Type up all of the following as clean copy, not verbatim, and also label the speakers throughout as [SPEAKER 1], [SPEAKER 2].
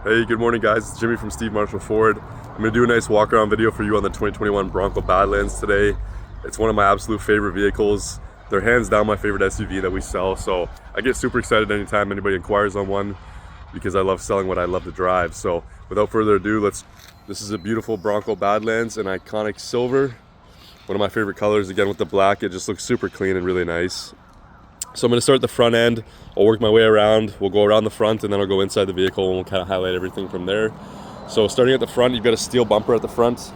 [SPEAKER 1] Hey, good morning guys, it's Jimmy from Steve Marshall Ford. I'm going to do a nice walk around video for you on the 2021 Bronco Badlands today. It's one of my absolute favorite vehicles. They're hands down my favorite SUV that we sell, so I get super excited anytime anybody inquires on one because I love selling what I love to drive. So without further ado, this is a beautiful Bronco Badlands, an iconic silver. One of my favorite colors, again with the black, it just looks super clean and really nice. So I'm going to start at the front end, I'll work my way around, we'll go around the front and then I'll go inside the vehicle and we'll kind of highlight everything from there. So starting at the front, you've got a steel bumper at the front.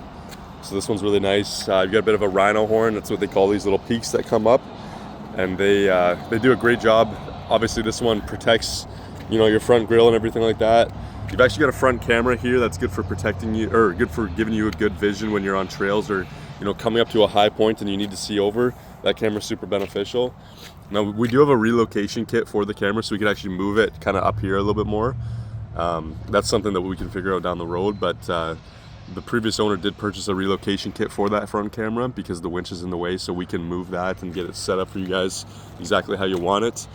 [SPEAKER 1] So this one's really nice. You've got a bit of a rhino horn, that's what they call these little peaks that come up. And they do a great job. Obviously this one protects, your front grille and everything like that. You've actually got a front camera here that's good for protecting you, or good for giving you a good vision when you're on trails or coming up to a high point and you need to see over. That camera's super beneficial. Now we do have a relocation kit for the camera, so we can actually move it kind of up here a little bit more. That's something that we can figure out down the road, but the previous owner did purchase a relocation kit for that front camera because the winch is in the way, so we can move that and get it set up for you guys exactly how you want it.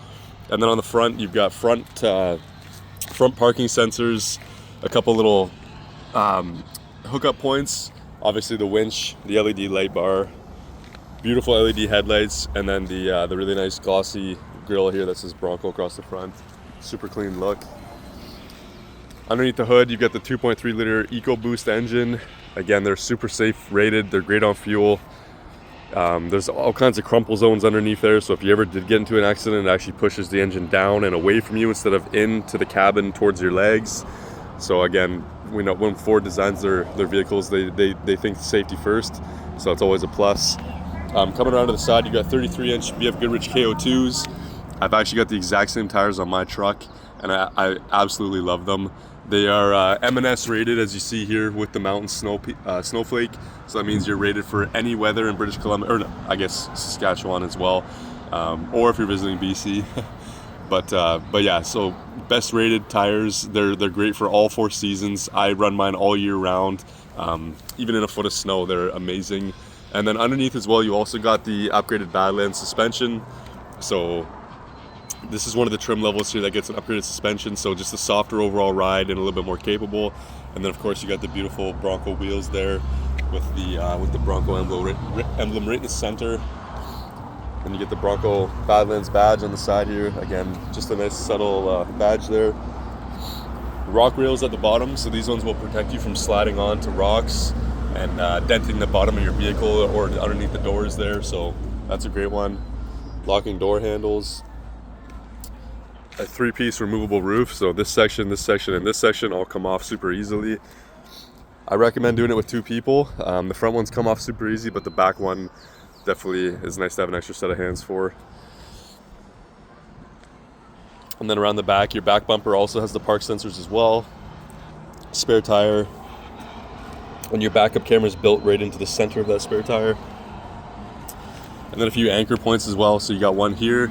[SPEAKER 1] And then on the front, you've got front parking sensors, a couple little hookup points, obviously the winch, the LED light bar, beautiful LED headlights, and then the really nice glossy grille here that says Bronco across the front. Super clean look. Underneath the hood, you've got the 2.3 liter EcoBoost engine. Again, they're super safe rated, they're great on fuel. There's all kinds of crumple zones underneath there, so if you ever did get into an accident, it actually pushes the engine down and away from you instead of into the cabin towards your legs. So again, we know when Ford designs their vehicles, they think safety first, so it's always a plus. Coming around to the side, you've got 33-inch BF Goodrich KO2s. I've actually got the exact same tires on my truck, and I absolutely love them. They are M&S rated, as you see here, with the mountain snowflake. So that means you're rated for any weather in British Columbia, or no, I guess Saskatchewan as well, or if you're visiting BC. But yeah, so best rated tires. They're great for all 4 seasons. I run mine all year round. Even in a foot of snow, they're amazing. And then underneath as well, you also got the upgraded Badlands suspension. So this is one of the trim levels here that gets an upgraded suspension, so just a softer overall ride and a little bit more capable. And then of course you got the beautiful Bronco wheels there with the Bronco emblem right in the center. And you get the Bronco Badlands badge on the side here. Again, just a nice subtle badge there. Rock rails at the bottom, so these ones will protect you from sliding onto rocks and denting the bottom of your vehicle or underneath the doors there, so that's a great one. Locking door handles. A 3-piece removable roof, so this section, and this section all come off super easily. I recommend doing it with 2 people. The front ones come off super easy, but the back one definitely is nice to have an extra set of hands for. And then around the back, your back bumper also has the park sensors as well. Spare tire. And your backup camera is built right into the center of that spare tire. And then a few anchor points as well. So you got one here,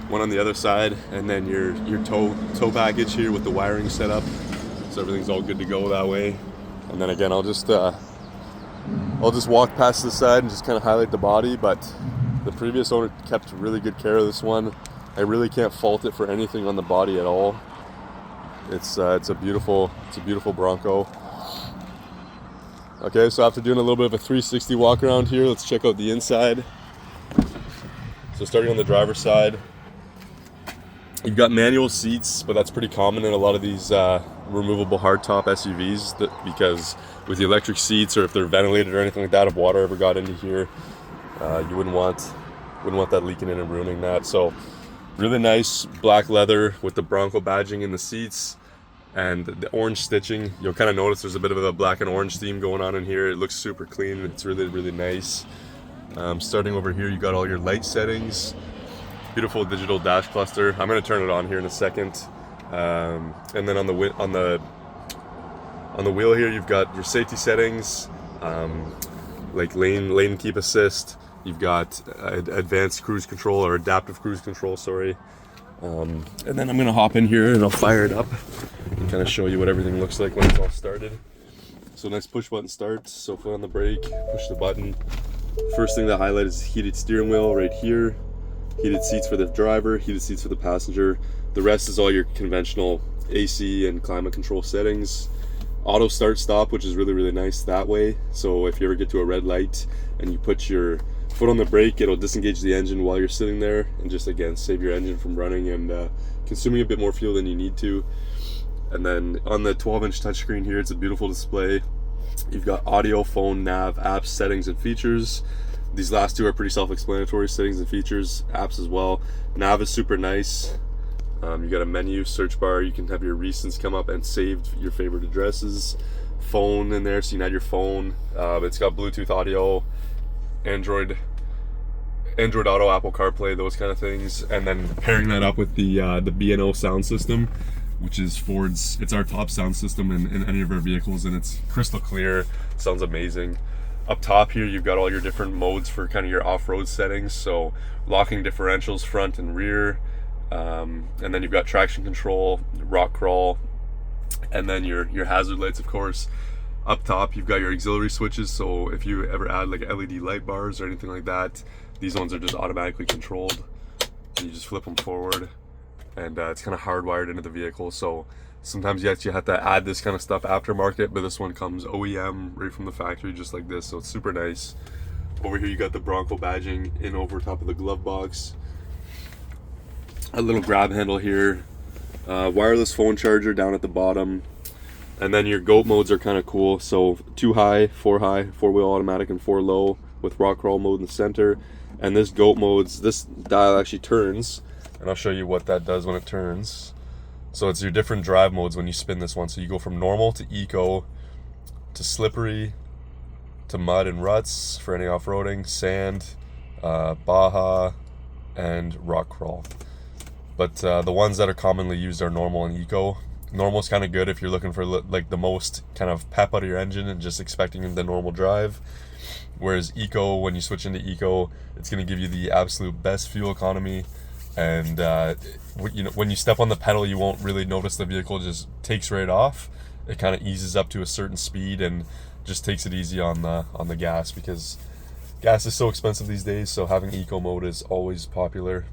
[SPEAKER 1] one on the other side, and then your tow package here with the wiring set up. So everything's all good to go that way. And then again, I'll just walk past the side and just kind of highlight the body. But the previous owner kept really good care of this one. I really can't fault it for anything on the body at all. It's a beautiful Bronco. Okay, so after doing a little bit of a 360 walk around here, let's check out the inside. So starting on the driver's side, you've got manual seats, but that's pretty common in a lot of these removable hardtop SUVs because with the electric seats, or if they're ventilated or anything like that, if water ever got into here, you wouldn't want that leaking in and ruining that. So really nice black leather with the Bronco badging in the seats. And the orange stitching, you'll kind of notice there's a bit of a black and orange theme going on in here. It looks super clean. It's really, really nice. Starting over here, you got all your light settings. Beautiful digital dash cluster. I'm going to turn it on here in a second. And then on the wheel here, you've got your safety settings, like lane keep assist. You've got advanced cruise control, or adaptive cruise control, sorry. And then I'm going to hop in here and I'll fire it up and kind of show you what everything looks like when it's all started. So nice push button start. So foot on the brake, push the button. First thing to highlight is heated steering wheel right here. Heated seats for the driver, heated seats for the passenger. The rest is all your conventional AC and climate control settings. Auto start stop, which is really nice that way. So if you ever get to a red light and you put your foot on the brake, it'll disengage the engine while you're sitting there, and just again save your engine from running and consuming a bit more fuel than you need to. And then on the 12-inch touchscreen here, it's a beautiful display. You've got audio, phone, nav, apps, settings, and features. These last two are pretty self-explanatory, settings and features, apps as well. Nav is super nice. You got a menu, search bar, you can have your recents come up and save your favorite addresses. Phone in there, so you can add your phone. It's got Bluetooth audio, Android Auto, Apple CarPlay, those kind of things. And then pairing that up with the B&O sound system, which is Ford's, it's our top sound system in any of our vehicles, and it's crystal clear, sounds amazing. Up top here, you've got all your different modes for kind of your off-road settings. So locking differentials front and rear. And then you've got traction control, rock crawl, and then your hazard lights, of course. Up top, you've got your auxiliary switches. So if you ever add like LED light bars or anything like that, these ones are just automatically controlled. And you just flip them forward, and it's kind of hardwired into the vehicle. So sometimes you actually have to add this kind of stuff aftermarket, but this one comes OEM right from the factory, just like this. So it's super nice. Over here, you got the Bronco badging in over top of the glove box. A little grab handle here, wireless phone charger down at the bottom, and then your GOAT modes are kind of cool. So 2 high, 4 high, 4-wheel automatic, and 4 low with rock crawl mode in the center. And this GOAT modes, this dial actually turns, and I'll show you what that does when it turns. So it's your different drive modes when you spin this one. So you go from normal to eco to slippery to mud and ruts for any off-roading, sand, Baja, and rock crawl. But the ones that are commonly used are normal and eco. Normal is kind of good if you're looking for like the most kind of pep out of your engine and just expecting the normal drive. Whereas eco, when you switch into eco, it's going to give you the absolute best fuel economy. And you know, when you step on the pedal, you won't really notice the vehicle just takes right off. It kind of eases up to a certain speed and just takes it easy on the gas, because gas is so expensive these days. So having eco mode is always popular.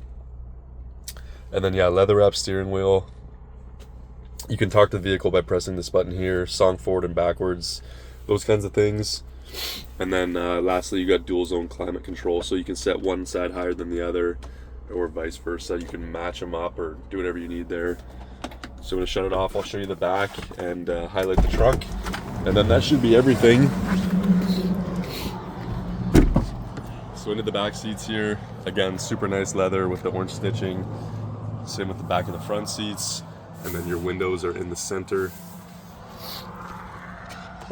[SPEAKER 1] And then yeah, leather wrap steering wheel. You can talk to the vehicle by pressing this button here, song forward and backwards, those kinds of things. And then lastly, you got dual zone climate control, so you can set one side higher than the other, or vice versa. You can match them up or do whatever you need there. So I'm going to shut it off. I'll show you the back and highlight the trunk, and then that should be everything. So into the back seats here, again, super nice leather with the orange stitching. Same with the back of the front seats, and then your windows are in the center.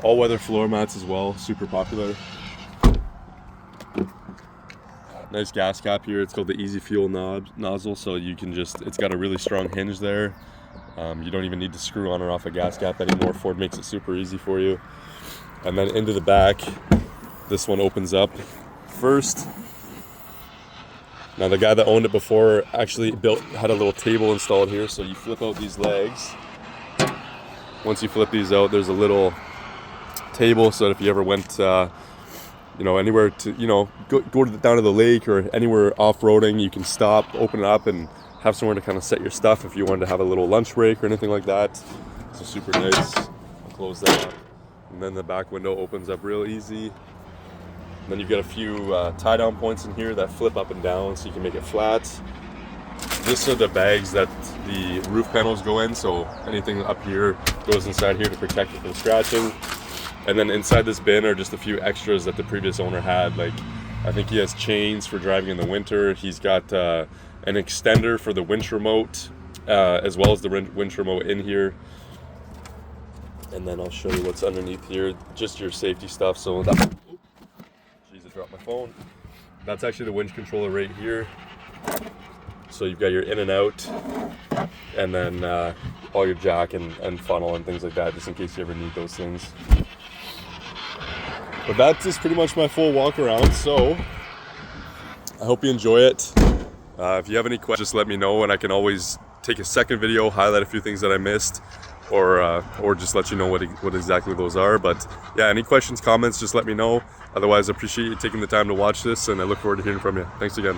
[SPEAKER 1] All-weather floor mats as well, super popular. Nice gas cap here. It's called the Easy Fuel nozzle, so you can just, it's got a really strong hinge there. You don't even need to screw on or off a gas cap anymore. Ford makes it super easy for you. And then into the back, this one opens up first. Now the guy that owned it before actually had a little table installed here, so you flip out these legs. Once you flip these out, there's a little table, so that if you ever went you know, anywhere to, you know, go down to the lake or anywhere off-roading, you can stop, open it up, and have somewhere to kind of set your stuff if you wanted to have a little lunch break or anything like that. So super nice. I'll close that up. And then the back window opens up real easy. And then you've got a few tie-down points in here that flip up and down, so you can make it flat. This are the bags that the roof panels go in, so anything up here goes inside here to protect it from scratching. And then inside this bin are just a few extras that the previous owner had. Like, I think he has chains for driving in the winter. He's got an extender for the winch remote, as well as the winch remote in here. And then I'll show you what's underneath here, just your safety stuff. So that, jeez, I dropped my phone. That's actually the winch controller right here. So you've got your in and out, and then all your jack and funnel and things like that, just in case you ever need those things. But that is pretty much my full walk around, so I hope you enjoy it. If you have any questions, just let me know, and I can always take a second video, highlight a few things that I missed, or just let you know what exactly those are. But yeah, any questions, comments, just let me know. Otherwise, I appreciate you taking the time to watch this, and I look forward to hearing from you. Thanks again.